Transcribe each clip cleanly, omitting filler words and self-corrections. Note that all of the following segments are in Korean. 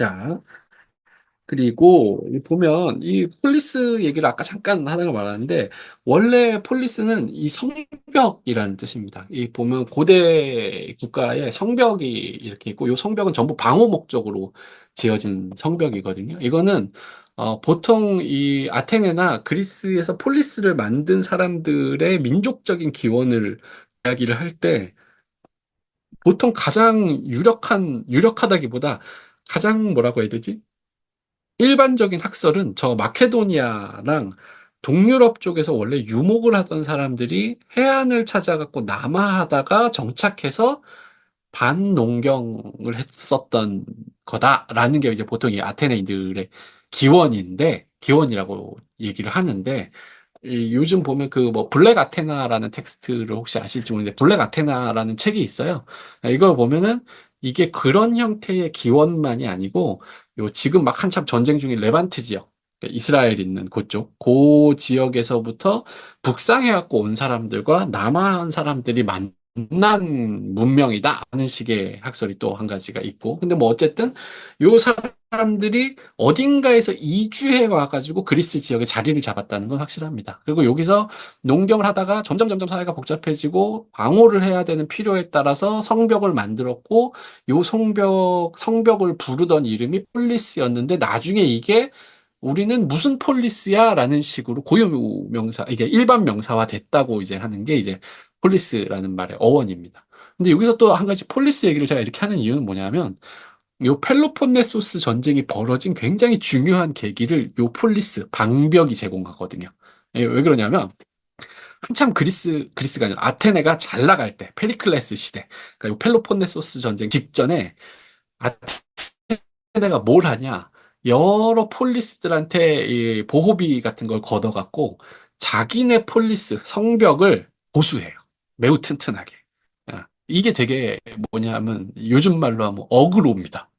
자, 그리고 보면 이 폴리스 얘기를 아까 잠깐 하다가 말았는데 원래 폴리스는 이 성벽이라는 뜻입니다. 이 보면 고대 국가에 성벽이 이렇게 있고 이 성벽은 전부 방어 목적으로 지어진 성벽이거든요. 이거는 보통 이 아테네나 그리스에서 폴리스를 만든 사람들의 민족적인 기원을 이야기를 할 때 보통 가장 유력하다기보다 가장 뭐라고 해야 되지? 일반적인 학설은 저 마케도니아랑 동유럽 쪽에서 원래 유목을 하던 사람들이 해안을 찾아갖고 남하하다가 정착해서 반농경을 했었던 거다라는 게 이제 보통 이 아테네인들의 기원이라고 얘기를 하는데, 요즘 보면 그 뭐 블랙 아테나라는 텍스트를 혹시 아실지 모르는데 블랙 아테나라는 책이 있어요. 이걸 보면은 이게 그런 형태의 기원만이 아니고 요 지금 막 한참 전쟁 중인 레반트 지역, 그러니까 이스라엘 있는 그쪽, 그 지역에서부터 북상해갖고 온 사람들과 남한 사람들이 만난 문명이다 하는 식의 학설이 또 한 가지가 있고, 근데 뭐 어쨌든 요 사람들이 어딘가에서 이주해 와가지고 그리스 지역에 자리를 잡았다는 건 확실합니다. 그리고 여기서 농경을 하다가 점점 사회가 복잡해지고 방호를 해야 되는 필요에 따라서 성벽을 만들었고, 요 성벽을 부르던 이름이 폴리스였는데 나중에 이게 우리는 무슨 폴리스야? 라는 식으로 고유명사, 이게 일반 명사화 됐다고 이제 하는 게 이제 폴리스라는 말의 어원입니다. 근데 여기서 또 한 가지 폴리스 얘기를 제가 이렇게 하는 이유는 뭐냐면, 요 펠로폰네소스 전쟁이 벌어진 굉장히 중요한 계기를 요 폴리스, 방벽이 제공하거든요. 왜 그러냐면, 한참 그리스가 아니라 아테네가 잘 나갈 때, 페리클레스 시대, 그러니까 요 펠로폰네소스 전쟁 직전에 아테네가 뭘 하냐, 여러 폴리스들한테 이 보호비 같은 걸 걷어갖고 자기네 폴리스, 성벽을 보수해요. 매우 튼튼하게. 이게 되게 뭐냐면 요즘 말로 하면 어그로입니다.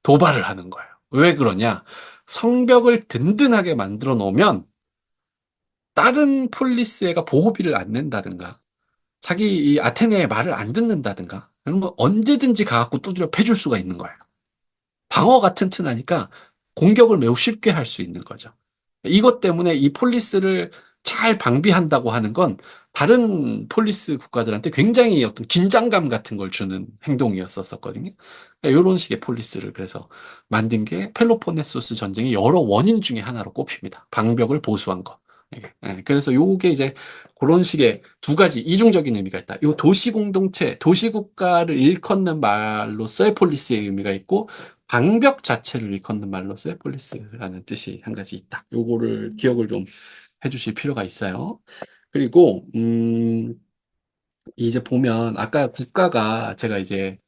도발을 하는 거예요. 왜 그러냐? 성벽을 든든하게 만들어 놓으면 다른 폴리스애가 보호비를 안 낸다든가, 자기 이 아테네의 말을 안 듣는다든가, 그러면 언제든지 가갖고 두드려 패줄 수가 있는 거예요. 방어가 튼튼하니까 공격을 매우 쉽게 할 수 있는 거죠. 이것 때문에 이 폴리스를 잘 방비한다고 하는 건 다른 폴리스 국가들한테 굉장히 어떤 긴장감 같은 걸 주는 행동이었었거든요. 이런 식의 폴리스를 그래서 만든 게 펠로폰네소스 전쟁의 여러 원인 중에 하나로 꼽힙니다. 방벽을 보수한 거. 그래서 요게 이제 그런 식의 두 가지 이중적인 의미가 있다. 요 도시 공동체, 도시 국가를 일컫는 말로서의 폴리스의 의미가 있고, 방벽 자체를 일컫는 말로서의 폴리스라는 뜻이 한 가지 있다. 요거를 기억을 좀 해주실 필요가 있어요. 그리고 이제 보면 아까 국가가 제가 이제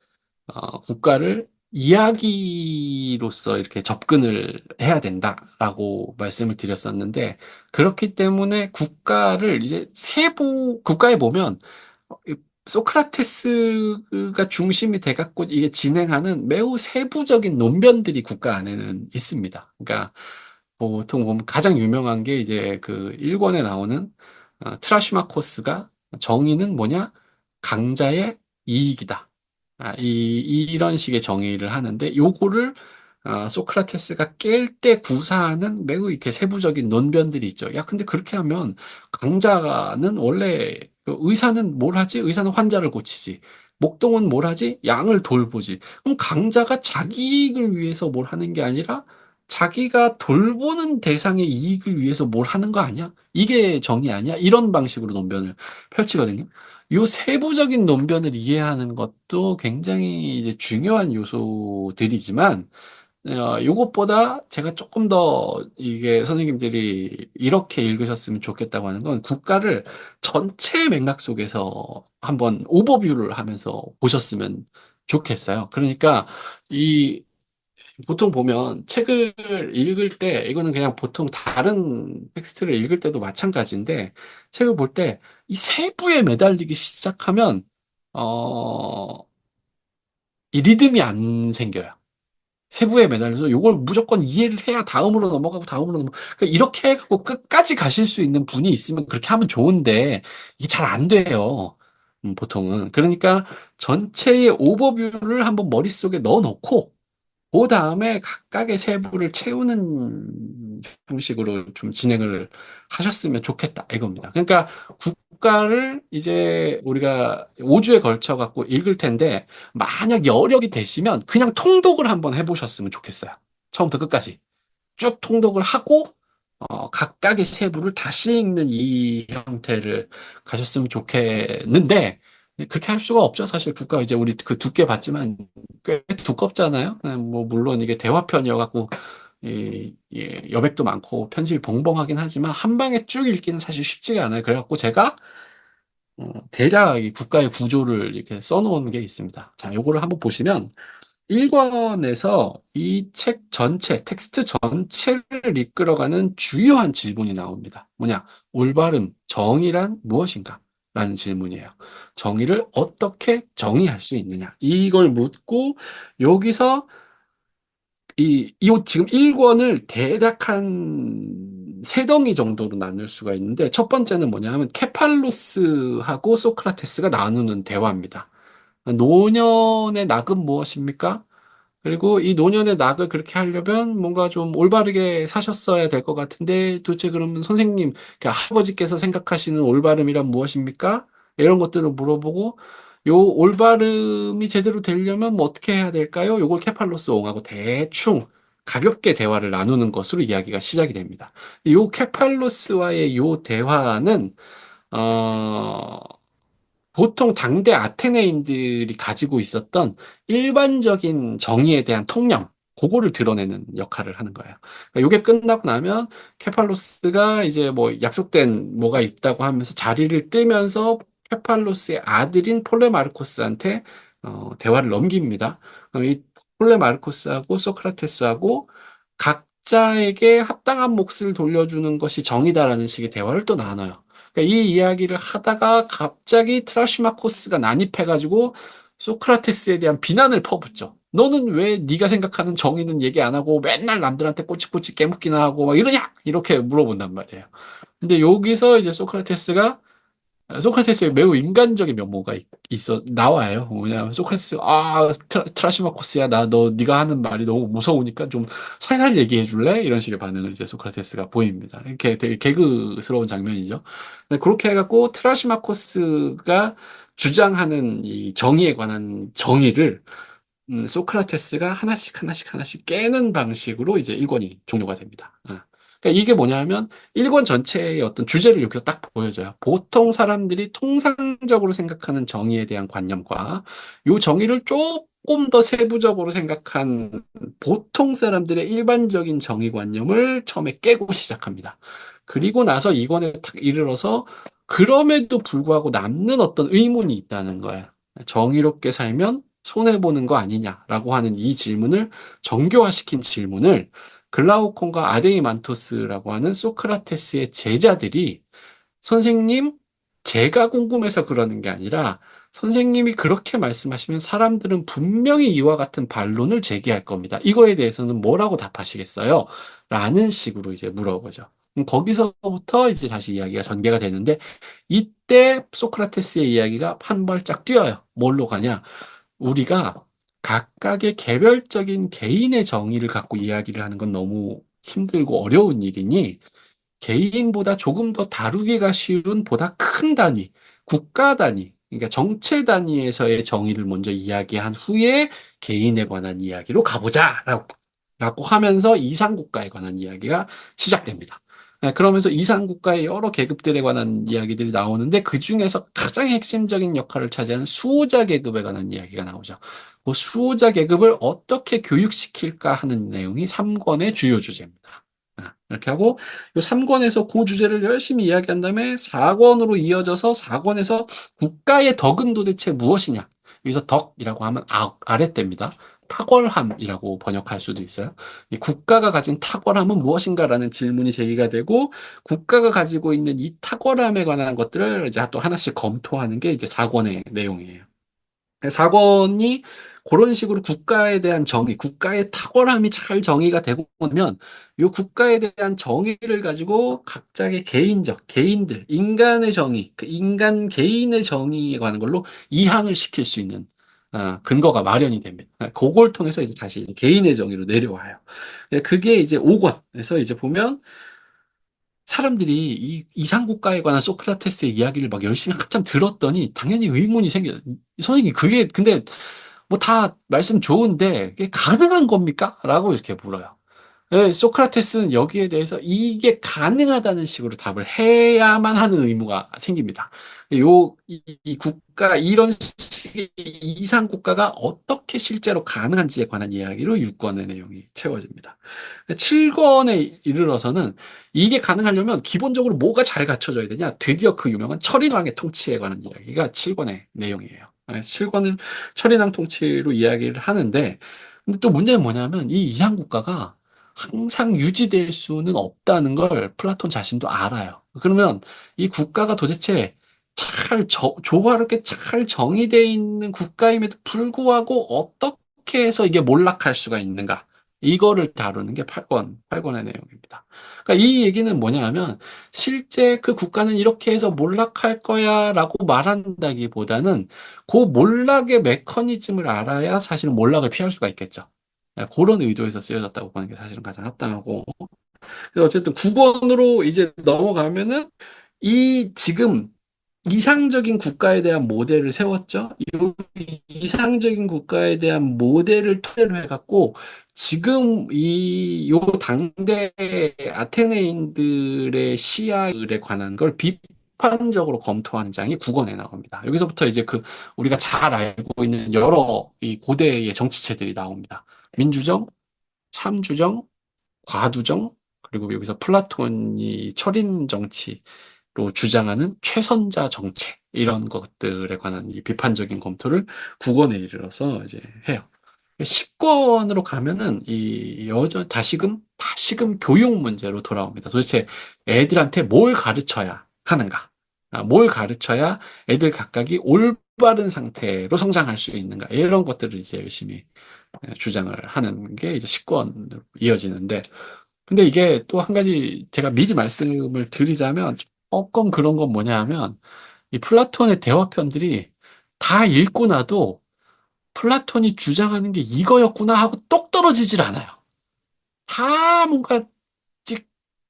국가를 이야기로서 이렇게 접근을 해야 된다라고 말씀을 드렸었는데, 그렇기 때문에 국가를 이제 국가에 보면 이 소크라테스가 중심이 돼갖고 이게 진행하는 매우 세부적인 논변들이 국가 안에는 있습니다. 그러니까 보통 보면 가장 유명한 게 이제 그 1권에 나오는 트라시마코스가 정의는 뭐냐? 강자의 이익이다. 이런 식의 정의를 하는데 요거를 소크라테스가 깰 때 구사하는 매우 이렇게 세부적인 논변들이 있죠. 야, 근데 그렇게 하면 강자는 원래 그 의사는 뭘 하지? 의사는 환자를 고치지. 목동은 뭘 하지? 양을 돌보지. 그럼 강자가 자기 이익을 위해서 뭘 하는 게 아니라 자기가 돌보는 대상의 이익을 위해서 뭘 하는 거 아니야? 이게 정의 아니야? 이런 방식으로 논변을 펼치거든요. 요 세부적인 논변을 이해하는 것도 굉장히 이제 중요한 요소들이지만, 요것보다 제가 조금 더 이게 선생님들이 이렇게 읽으셨으면 좋겠다고 하는 건 국가를 전체 맥락 속에서 한번 오버뷰를 하면서 보셨으면 좋겠어요. 그러니까 이 보통 보면 책을 읽을 때, 이거는 그냥 보통 다른 텍스트를 읽을 때도 마찬가지인데, 책을 볼 때 이 세부에 매달리기 시작하면, 어, 이 리듬이 안 생겨요. 세부에 매달려서 이걸 무조건 이해를 해야 다음으로 넘어가고 다음으로 그러니까 이렇게 해갖고 끝까지 가실 수 있는 분이 있으면 그렇게 하면 좋은데, 이게 잘 안 돼요. 보통은. 그러니까 전체의 오버뷰를 한번 머릿속에 넣어놓고, 그 다음에 각각의 세부를 채우는 형식으로 좀 진행을 하셨으면 좋겠다, 이겁니다. 그러니까 국가를 이제 우리가 5주에 걸쳐 갖고 읽을 텐데, 만약 여력이 되시면 그냥 통독을 한번 해보셨으면 좋겠어요. 처음부터 끝까지. 쭉 통독을 하고, 각각의 세부를 다시 읽는 이 형태를 가셨으면 좋겠는데, 그렇게 할 수가 없죠. 사실 국가 이제 우리 그 두께 봤지만 꽤 두껍잖아요. 뭐 물론 이게 대화편이어갖고 여백도 많고 편집이 벙벙하긴 하지만 한 방에 쭉 읽기는 사실 쉽지가 않아요. 그래갖고 제가 대략 이 국가의 구조를 이렇게 써놓은 게 있습니다. 자, 요거를 한번 보시면 1권에서 이 책 전체, 텍스트 전체를 이끌어가는 주요한 질문이 나옵니다. 뭐냐? 올바름, 정의란 무엇인가? 라는 질문이에요. 정의를 어떻게 정의할 수 있느냐? 이걸 묻고, 여기서 이 지금 1권을 대략 한 세 덩이 정도로 나눌 수가 있는데, 첫 번째는 뭐냐 하면 케팔로스하고 소크라테스가 나누는 대화입니다. 노년의 낙은 무엇입니까? 그리고 이 노년의 낙을 그렇게 하려면 뭔가 좀 올바르게 사셨어야 될 것 같은데 도대체 그러면 선생님, 그 할아버지께서 생각하시는 올바름이란 무엇입니까? 이런 것들을 물어보고 요 올바름이 제대로 되려면 뭐 어떻게 해야 될까요? 요걸 케팔로스 옹하고 대충 가볍게 대화를 나누는 것으로 이야기가 시작이 됩니다. 요 케팔로스와의 요 대화는 어, 보통 당대 아테네인들이 가지고 있었던 일반적인 정의에 대한 통념, 그거를 드러내는 역할을 하는 거예요. 그러니까 이게 끝나고 나면 케팔로스가 이제 뭐 약속된 뭐가 있다고 하면서 자리를 뜨면서 케팔로스의 아들인 폴레마르코스한테 대화를 넘깁니다. 그럼 이 폴레마르코스하고 소크라테스하고 각자에게 합당한 몫을 돌려주는 것이 정의다라는 식의 대화를 또 나눠요. 그러니까 이 이야기를 하다가 갑자기 트라시마코스가 난입해가지고 소크라테스에 대한 비난을 퍼붓죠. 너는 왜 네가 생각하는 정의는 얘기 안 하고 맨날 남들한테 꼬치꼬치 깨묻기나 하고 막 이러냐? 이렇게 물어본단 말이에요. 근데 여기서 이제 소크라테스의 매우 인간적인 면모가 나와요. 뭐냐면 소크라테스, 트라시마코스야, 네가 하는 말이 너무 무서우니까 좀 살살 얘기해 줄래? 이런 식의 반응을 이제 소크라테스가 보입니다. 이렇게 되게 개그스러운 장면이죠. 근데 그렇게 해갖고 트라시마코스가 주장하는 이 정의에 관한 정의를 소크라테스가 하나씩 하나씩 하나씩 깨는 방식으로 이제 1권이 종료가 됩니다. 그러니까 이게 뭐냐면 1권 전체의 어떤 주제를 여기서 딱 보여줘요. 보통 사람들이 통상적으로 생각하는 정의에 대한 관념과 이 정의를 조금 더 세부적으로 생각한 보통 사람들의 일반적인 정의관념을 처음에 깨고 시작합니다. 그리고 나서 2권에 딱 이르러서 그럼에도 불구하고 남는 어떤 의문이 있다는 거예요. 정의롭게 살면 손해보는 거 아니냐라고 하는 이 질문을 정교화시킨 질문을 글라우콘과 아데이만토스라고 하는 소크라테스의 제자들이 선생님, 제가 궁금해서 그러는 게 아니라 선생님이 그렇게 말씀하시면 사람들은 분명히 이와 같은 반론을 제기할 겁니다. 이거에 대해서는 뭐라고 답하시겠어요? 라는 식으로 이제 물어보죠. 거기서부터 이제 다시 이야기가 전개가 되는데 이때 소크라테스의 이야기가 한 발짝 뛰어요. 뭘로 가냐? 우리가 각각의 개별적인 개인의 정의를 갖고 이야기를 하는 건 너무 힘들고 어려운 일이니 개인보다 조금 더 다루기가 쉬운 보다 큰 단위, 국가 단위, 그러니까 정체 단위에서의 정의를 먼저 이야기한 후에 개인에 관한 이야기로 가보자라고 하면서 이상국가에 관한 이야기가 시작됩니다. 그러면서 이상국가의 여러 계급들에 관한 이야기들이 나오는데 그 중에서 가장 핵심적인 역할을 차지하는 수호자 계급에 관한 이야기가 나오죠. 그 수호자 계급을 어떻게 교육시킬까 하는 내용이 3권의 주요 주제입니다. 이렇게 하고 이 3권에서 그 주제를 열심히 이야기한 다음에 4권으로 이어져서 4권에서 국가의 덕은 도대체 무엇이냐? 여기서 덕이라고 하면 아랫대입니다. 탁월함이라고 번역할 수도 있어요. 이 국가가 가진 탁월함은 무엇인가라는 질문이 제기가 되고 국가가 가지고 있는 이 탁월함에 관한 것들을 이제 또 하나씩 검토하는 게 이제 4권의 내용이에요. 4권이 그런 식으로 국가에 대한 정의, 국가의 탁월함이 잘 정의가 되고 나면 이 국가에 대한 정의를 가지고 각자의 개인들, 인간의 정의, 그 인간 개인의 정의에 관한 걸로 이항을 시킬 수 있는 근거가 마련이 됩니다. 그걸 통해서 이제 다시 개인의 정의로 내려와요. 그게 이제 5권에서 이제 보면 사람들이 이 이상국가에 관한 소크라테스의 이야기를 막 열심히 한참 들었더니 당연히 의문이 생겨요. 선생님, 그게 근데 뭐 다 말씀 좋은데 그게 가능한 겁니까? 라고 이렇게 물어요. 소크라테스는 여기에 대해서 이게 가능하다는 식으로 답을 해야만 하는 의무가 생깁니다. 이 국가, 이런 식의 이상 국가가 어떻게 실제로 가능한지에 관한 이야기로 6권의 내용이 채워집니다. 7권에 이르러서는 이게 가능하려면 기본적으로 뭐가 잘 갖춰져야 되냐? 드디어 그 유명한 철인왕의 통치에 관한 이야기가 7권의 내용이에요. 7권은 철인왕 통치로 이야기를 하는데, 근데 또 문제는 뭐냐면 이 이상 국가가 항상 유지될 수는 없다는 걸 플라톤 자신도 알아요. 그러면 이 국가가 도대체 조화롭게 잘 정의되어 있는 국가임에도 불구하고 어떻게 해서 이게 몰락할 수가 있는가? 이거를 다루는 게 8권의 내용입니다. 그러니까 이 얘기는 뭐냐 하면 실제 그 국가는 이렇게 해서 몰락할 거야 라고 말한다기보다는 그 몰락의 메커니즘을 알아야 사실은 몰락을 피할 수가 있겠죠. 그런 의도에서 쓰여졌다고 보는 게 사실은 가장 합당하고. 그래서 어쨌든 9권으로 이제 넘어가면은 이 지금 이상적인 국가에 대한 모델을 세웠죠. 이 이상적인 국가에 대한 모델을 토대로 해갖고 지금 요 당대 아테네인들의 시야에 관한 걸 비판적으로 검토하는 장이 9권에 나옵니다. 여기서부터 이제 우리가 잘 알고 있는 여러 이 고대의 정치체들이 나옵니다. 민주정, 참주정, 과두정, 그리고 여기서 플라톤이 철인 정치로 주장하는 최선자 정책, 이런 것들에 관한 이 비판적인 검토를 9권에 이르러서 이제 해요. 10권으로 가면은 다시금 교육 문제로 돌아옵니다. 도대체 애들한테 뭘 가르쳐야 하는가? 뭘 가르쳐야 애들 각각이 올바른 상태로 성장할 수 있는가? 이런 것들을 이제 열심히 주장을 하는 게 이제 10권으로 이어지는데, 근데 이게 또 한 가지 제가 미리 말씀을 드리자면 조금 그런 건 뭐냐 하면 이 플라톤의 대화편들이 다 읽고 나도 플라톤이 주장하는 게 이거였구나 하고 똑 떨어지질 않아요. 다 뭔가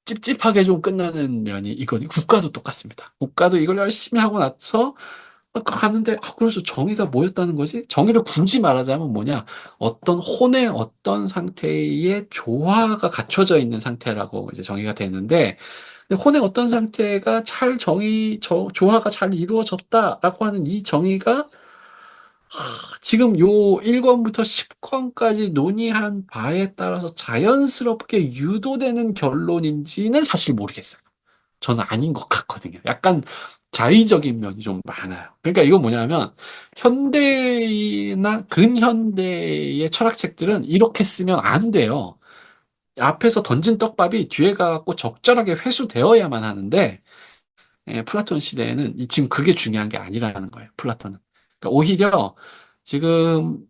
찝찝하게 좀 끝나는 면이 있거든요. 국가도 똑같습니다. 국가도 이걸 열심히 하고 나서 가는데, 그래서 정의가 뭐였다는 거지? 정의를 굳이 말하자면 뭐냐? 어떤 혼의 어떤 상태의 조화가 갖춰져 있는 상태라고 이제 정의가 되는데, 근데 혼의 어떤 상태가 조화가 잘 이루어졌다라고 하는 이 정의가 지금 요 1권부터 10권까지 논의한 바에 따라서 자연스럽게 유도되는 결론인지는 사실 모르겠어요. 저는 아닌 것 같거든요. 약간 자의적인 면이 좀 많아요. 그러니까 이건 뭐냐면 현대나 근현대의 철학책들은 이렇게 쓰면 안 돼요. 앞에서 던진 떡밥이 뒤에 가고 적절하게 회수되어야만 하는데, 플라톤 시대에는 지금 그게 중요한 게 아니라는 거예요. 플라톤은. 그러니까 오히려 지금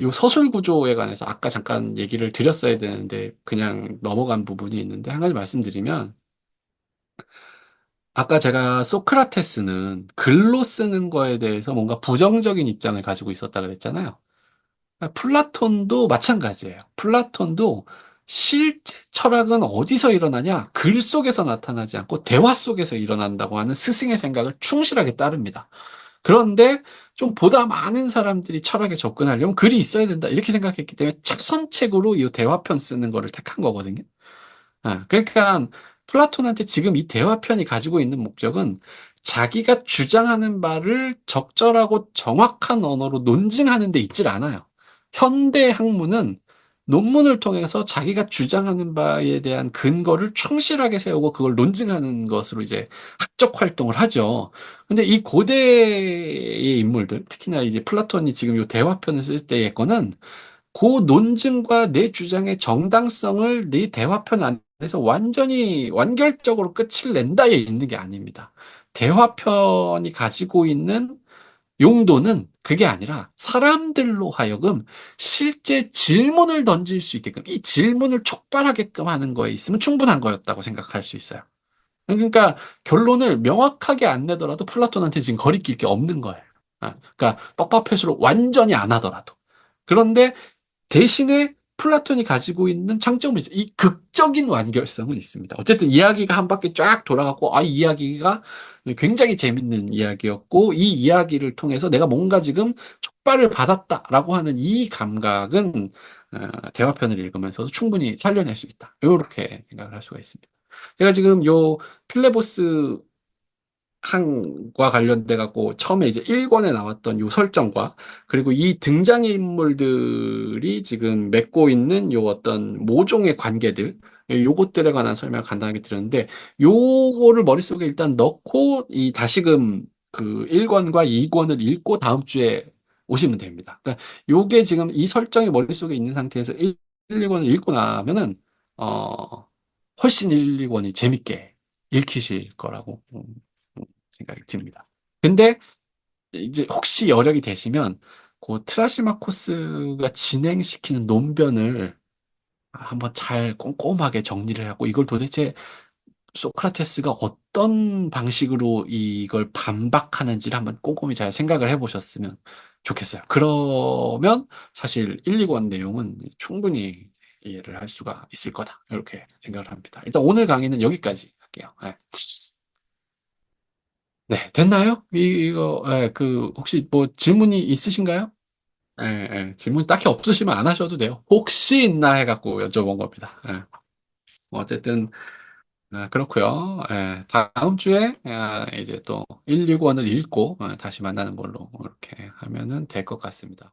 요 서술 구조에 관해서 아까 잠깐 얘기를 드렸어야 되는데 그냥 넘어간 부분이 있는데, 한 가지 말씀드리면, 아까 제가 소크라테스는 글로 쓰는 거에 대해서 뭔가 부정적인 입장을 가지고 있었다 그랬잖아요. 플라톤도 마찬가지예요. 플라톤도 실제 철학은 어디서 일어나냐? 글 속에서 나타나지 않고 대화 속에서 일어난다고 하는 스승의 생각을 충실하게 따릅니다. 그런데 좀 보다 많은 사람들이 철학에 접근하려면 글이 있어야 된다, 이렇게 생각했기 때문에 착선책으로 이 대화편 쓰는 거를 택한 거거든요. 그러니까 플라톤한테 지금 이 대화편이 가지고 있는 목적은 자기가 주장하는 바를 적절하고 정확한 언어로 논증하는 데 있질 않아요. 현대 학문은 논문을 통해서 자기가 주장하는 바에 대한 근거를 충실하게 세우고 그걸 논증하는 것으로 이제 학적 활동을 하죠. 근데 이 고대의 인물들, 특히나 이제 플라톤이 지금 이 대화편을 쓸 때의 거는 그 논증과 내 주장의 정당성을 네 대화편 안에서 완전히 완결적으로 끝을 낸다에 있는 게 아닙니다. 대화편이 가지고 있는 용도는 그게 아니라 사람들로 하여금 실제 질문을 던질 수 있게끔, 이 질문을 촉발하게끔 하는 거에 있으면 충분한 거였다고 생각할 수 있어요. 그러니까 결론을 명확하게 안 내더라도 플라톤한테 지금 거리낄 게 없는 거예요. 그러니까 떡밥 회수를 완전히 안 하더라도. 그런데 대신에 플라톤이 가지고 있는 장점은 있어요. 이 극적인 완결성은 있습니다. 어쨌든 이야기가 한 바퀴 쫙 돌아가고, 이 이야기가 굉장히 재밌는 이야기였고, 이 이야기를 통해서 내가 뭔가 지금 촉발을 받았다라고 하는 이 감각은 대화편을 읽으면서도 충분히 살려낼 수 있다. 이렇게 생각을 할 수가 있습니다. 제가 지금 요 필레보스 항과 관련돼 갖고 처음에 이제 1권에 나왔던 요 설정과 그리고 이 등장인물들이 지금 맺고 있는 요 어떤 모종의 관계들 요것들에 관한 설명을 간단하게 드렸는데 요거를 머릿속에 일단 넣고 이 다시금 그 1권과 2권을 읽고 다음 주에 오시면 됩니다. 그러니까 요게 지금 이 설정이 머릿속에 있는 상태에서 2권을 읽고 나면은 훨씬 1, 2권이 재밌게 읽히실 거라고 생각이 듭니다. 근데 이제 혹시 여력이 되시면 그 트라시마코스가 진행시키는 논변을 한번 잘 꼼꼼하게 정리를 하고 이걸 도대체 소크라테스가 어떤 방식으로 이걸 반박하는지를 한번 꼼꼼히 잘 생각을 해보셨으면 좋겠어요. 그러면 사실 1, 2권 내용은 충분히 이해를 할 수가 있을 거다. 이렇게 생각을 합니다. 일단 오늘 강의는 여기까지 할게요. 네. 네, 됐나요? 이거, 그, 혹시 뭐 질문이 있으신가요? 예, 질문 딱히 없으시면 안 하셔도 돼요. 혹시 있나 해갖고 여쭤본 겁니다. 뭐 어쨌든, 그렇고요. 다음 주에, 이제 또 1, 2권을 읽고, 다시 만나는 걸로 이렇게 하면은 될 것 같습니다.